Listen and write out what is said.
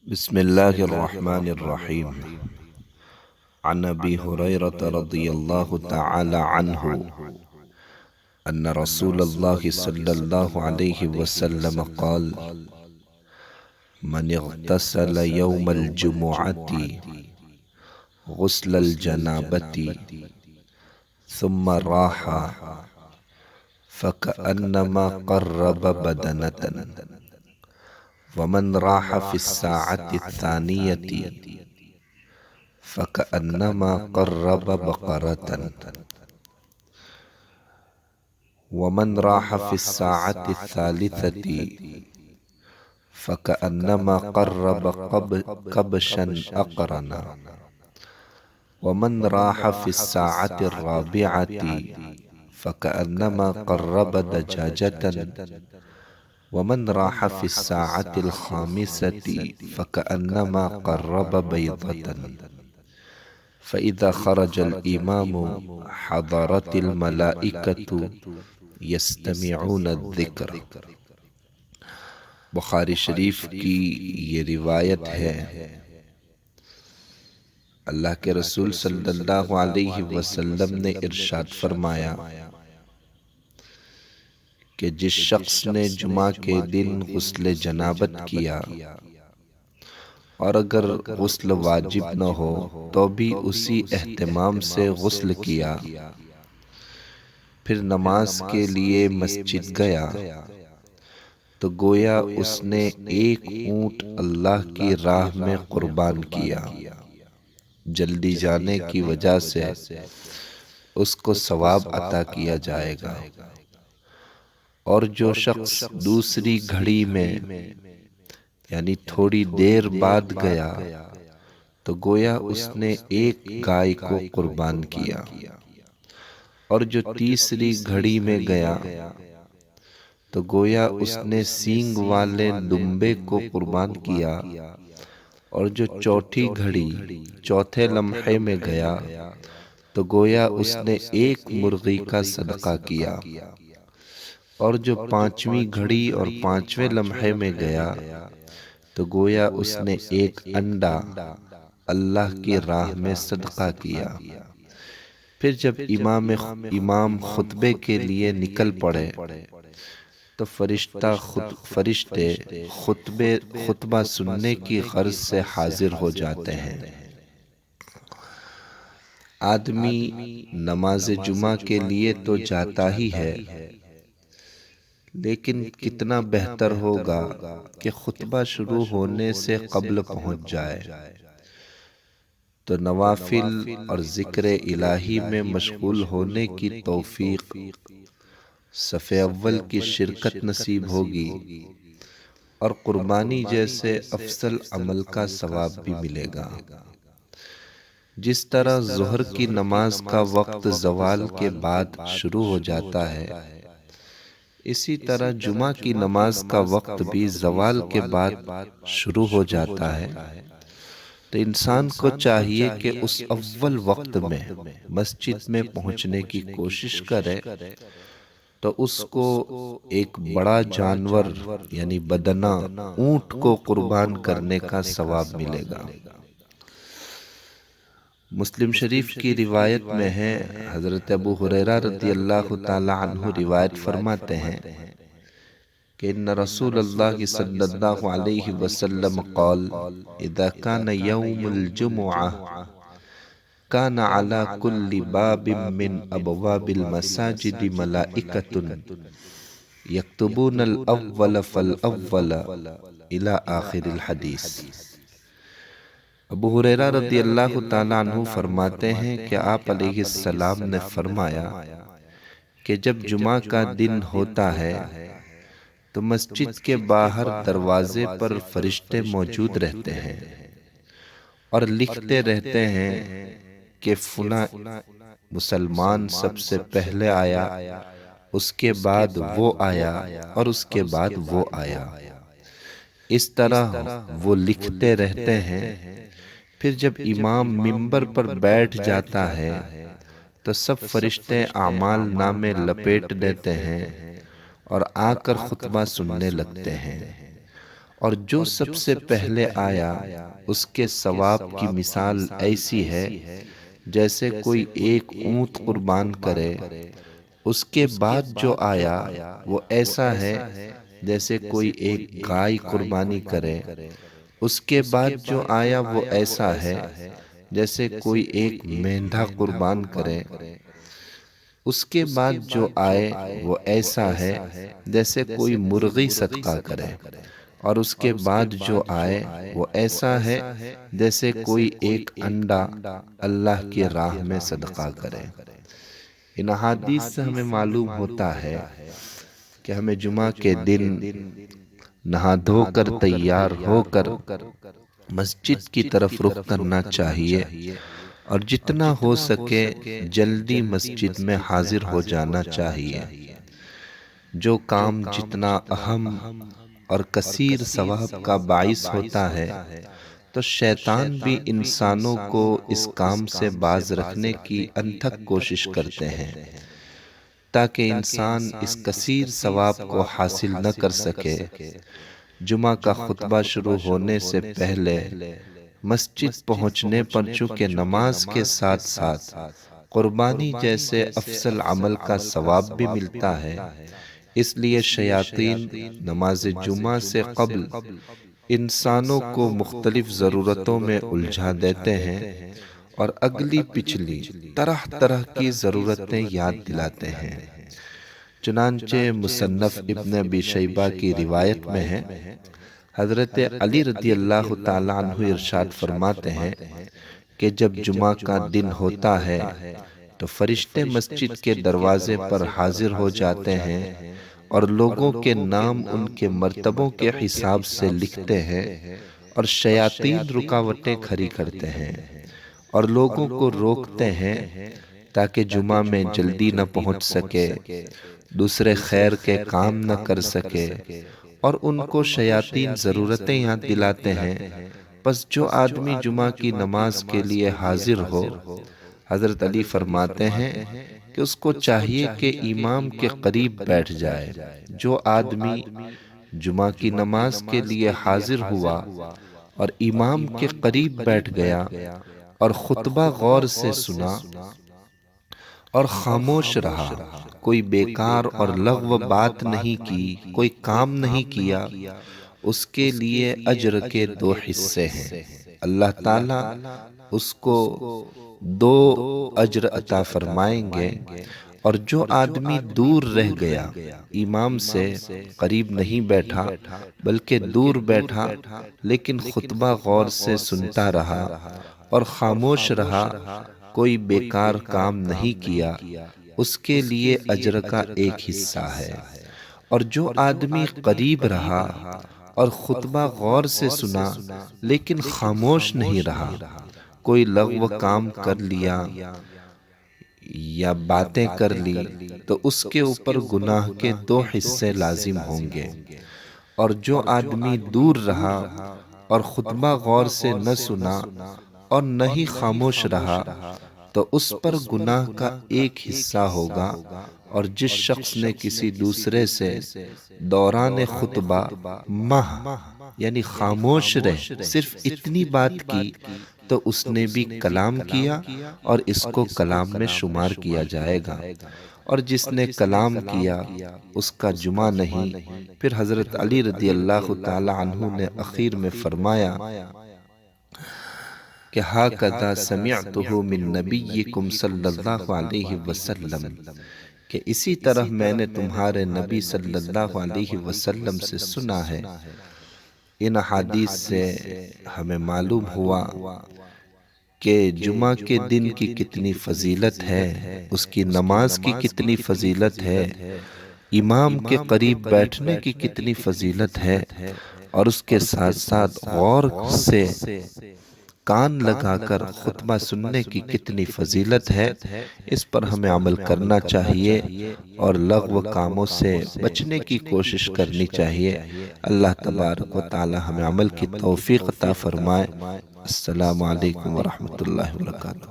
بسم الله الرحمن الرحيم. عن أبي هريرة رضي الله تعالى عنه أن رسول الله صلى الله عليه وسلم قال: من اغتسل يوم الجمعة غسل الجنابة ثم راح فكأنما قرب بدنة، ومن راح في الساعة الثانية فكأنما قرب بقرة، ومن راح في الساعة الثالثة فكأنما قرب كبشا أقرنا، ومن راح في الساعة الرابعة فكأنما قرب دجاجة، ومن راح في الساعة الخامسة فكأنما قرب بيضة. فإذا خرج الإمام حضرت الملائكة يستمعون الذکر۔ بخاری شریف کی یہ روایت ہے۔ اللہ کے رسول صلی اللہ علیہ وسلم نے ارشاد فرمایا کہ جس شخص نے جمعہ کے دن غسل جنابت کیا اور اگر غسل واجب نہ ہو تو بھی اسی اہتمام سے غسل کیا، پھر نماز کے لیے مسجد گیا، تو گویا اس نے ایک اونٹ اللہ کی راہ میں قربان کیا۔ جلدی جانے کی وجہ سے اس کو ثواب عطا کیا جائے گا۔ اور جو شخص دوسری گھڑی میں یعنی تھوڑی دیر بعد گیا تو گویا اس نے ایک گائے کو قربان کیا۔ اور جو تیسری گھڑی میں گیا تو گویا اس نے سینگ والے دمبے کو قربان کیا۔ اور جو چوتھی گھڑی چوتھے لمحے میں گیا تو گویا اس نے ایک مرغی کا صدقہ کیا۔ اور جو پانچویں گھڑی اور پانچویں لمحے میں گیا تو گویا اس نے ایک انڈا اللہ کی راہ میں صدقہ کیا۔ پھر جب امام خطبے کے لیے نکل پڑے تو فرشتے خطبہ سننے کی غرض سے حاضر ہو جاتے ہیں۔ آدمی نماز جمعہ کے لیے تو جاتا ہی ہے، لیکن کتنا بہتر ہوگا کہ خطبہ شروع ہونے سے قبل پہنچ جائے تو نوافل اور ذکر الہی میں مشغول ہونے کی توفیق، صف اول کی شرکت نصیب ہوگی اور قربانی جیسے افضل عمل کا ثواب بھی ملے گا۔ جس طرح ظہر کی نماز کا وقت زوال کے بعد شروع ہو جاتا ہے، اسی طرح جمعہ کی نماز کا وقت بھی زوال کے بعد شروع ہو جاتا ہے۔ تو انسان کو چاہیے کہ اس اول وقت میں مسجد میں پہنچنے کی کوشش کرے تو اس کو ایک بڑا جانور یعنی بدنہ اونٹ کو قربان کرنے کا ثواب ملے گا۔ مسلم شریف کی روایت میں ہے، حضرت ابو ہریرہ رضی اللہ تعالی عنہ روایت فرماتے ہیں کہ ان رسول اللہ صلی اللہ علیہ وسلم قال: اذا كان يوم الجمعة كان على كل باب من ابواب المساجد ملائكة يكتبون الاول فالاول الى آخر الحدیث۔ ابو ہریرہ رضی اللہ تعالیٰ عنہ فرماتے ہیں کہ آپ علیہ السلام نے فرمایا کہ جب جمعہ کا دن ہوتا ہے تو مسجد کے باہر دروازے پر فرشتے موجود رہتے ہیں اور لکھتے رہتے ہیں کہ فلاں مسلمان سب سے پہلے آیا، اس کے بعد وہ آیا اور اس کے بعد وہ آیا۔ اس طرح وہ لکھتے رہتے ہیں۔ پھر جب امام منبر پر بیٹھ جاتا ہے تو سب فرشتے اعمال نامے لپیٹ دیتے ہیں اور آ کر خطبہ سننے لگتے ہیں۔ اور جو سب سے پہلے آیا اس کے ثواب کی مثال ایسی ہے جیسے کوئی ایک اونٹ قربان کرے، اس کے بعد جو آیا وہ ایسا ہے جیسے کوئی ایک گائے قربانی کرے، اس کے بعد جو آیا وہ ایسا ہے جیسے کوئی ایک مینڈھا قربان کرے، اس کے بعد جو آئے وہ ایسا ہے جیسے کوئی مرغی صدقہ کرے، اور اس کے بعد جو آئے وہ ایسا ہے جیسے کوئی ایک انڈا اللہ کی راہ میں صدقہ کرے۔ ان احادیث سے ہمیں معلوم ہوتا ہے کہ ہمیں جمعہ کے دن نہا دھو کر تیار ہو کر مسجد کی طرف رخ کرنا چاہیے، اور جتنا ہو سکے جلدی مسجد میں حاضر ہو جانا چاہیے۔ جو کام جتنا اہم اور کثیر ثواب کا باعث ہوتا ہے تو شیطان بھی انسانوں کو اس کام سے باز رکھنے کی انتھک کوشش کرتے ہیں تاکہ انسان اس کثیر ثواب کو حاصل نہ کر سکے۔ جمعہ کا خطبہ شروع ہونے سے پہلے مسجد پہنچنے پر چونکہ نماز کے ساتھ ساتھ قربانی جیسے افضل عمل کا ثواب بھی ملتا ہے، اس لیے شیاطین نماز جمعہ سے قبل انسانوں کو مختلف ضرورتوں میں الجھا دیتے ہیں اور اگلی پچھلی طرح طرح کی ضرورتیں یاد دلاتے ہیں۔ چنانچہ مصنف ابن ابی شیبہ کی روایت میں ہے، حضرت علی رضی اللہ تعالیٰ عنہ ارشاد فرماتے ہیں کہ جب جمعہ کا دن ہوتا ہے تو فرشتے مسجد کے دروازے پر حاضر ہو جاتے ہیں اور لوگوں کے نام ان کے مرتبوں کے حساب سے لکھتے ہیں، اور شیاطین رکاوٹیں کھڑی کرتے ہیں اور لوگوں کو روکتے ہیں تاکہ جمعہ میں جلدی نہ پہنچ سکے، دوسرے خیر کے کام نہ کر سکے، اور ان کو شیاطین ضرورتیں یاد دلاتے ہیں۔ پس جو آدمی جمعہ کی نماز کے لیے حاضر ہو، حضرت علی فرماتے ہیں کہ اس کو چاہیے کہ امام کے قریب بیٹھ جائے۔ جو آدمی جمعہ کی نماز کے لیے حاضر ہوا اور امام کے قریب بیٹھ گیا اور خطبہ غور سے سنا اور خاموش رہا، کوئی بیکار اور لغو بات نہیں کی، کوئی کام نہیں کیا، اس کے لیے اجر کے 2 حصے ہیں۔ اللہ تعالیٰ اس کو 2 اجر عطا فرمائیں گے۔ اور جو آدمی دور رہ گیا، امام سے قریب نہیں بیٹھا بلکہ دور بیٹھا لیکن خطبہ غور سے سنتا رہا اور خاموش رہا، کوئی بیکار کام نہیں کیا، اس کے لیے اجر کا 1 حصہ ہے۔ اور جو آدمی قریب رہا اور خطبہ غور سے سنا لیکن خاموش نہیں رہا، کوئی لغو کام کر لیا یا باتیں کر لی، تو اس کے اوپر گناہ کے 2 حصے لازم ہوں گے۔ اور جو آدمی دور رہا اور خطبہ غور سے نہ سنا اور نہ ہی خاموش رہا تو اس پر گناہ کا 1 حصہ ہوگا۔ اور جس شخص نے کسی دوسرے سے دوران خطبہ یعنی خاموش رہ صرف اتنی بات کی تو اس نے بھی کلام کیا اور اس کو کلام میں شمار کیا جائے گا، اور جس نے کلام کیا اس کا جمعہ نہیں۔ پھر حضرت علی رضی اللہ تعالی عنہ نے اخیر میں فرمایا کہ ہَكَذَا سَمِعْتُهُ مِن نَبِيِّكُمْ صلی اللہ علیہ وسلم، کہ اسی طرح میں نے تمہارے نبی صلی اللہ علیہ وسلم سے سنا ہے۔ ان حدیث سے ہمیں معلوم ہوا کہ جمعہ کے دن کی کتنی فضیلت ہے، اس کی نماز کی کتنی فضیلت ہے، امام کے قریب بیٹھنے کی کتنی فضیلت ہے، اور اس کے ساتھ ساتھ غور سے کان لگا کر خطبہ سننے کی کتنی فضیلت ہے۔ اس پر ہمیں عمل کرنا چاہیے اور لغو کاموں سے بچنے کی کوشش کرنی چاہیے۔ اللہ تبارک و تعالی ہمیں عمل کی توفیق عطا فرمائے۔ السلام علیکم ورحمۃ اللہ وبرکاتہ۔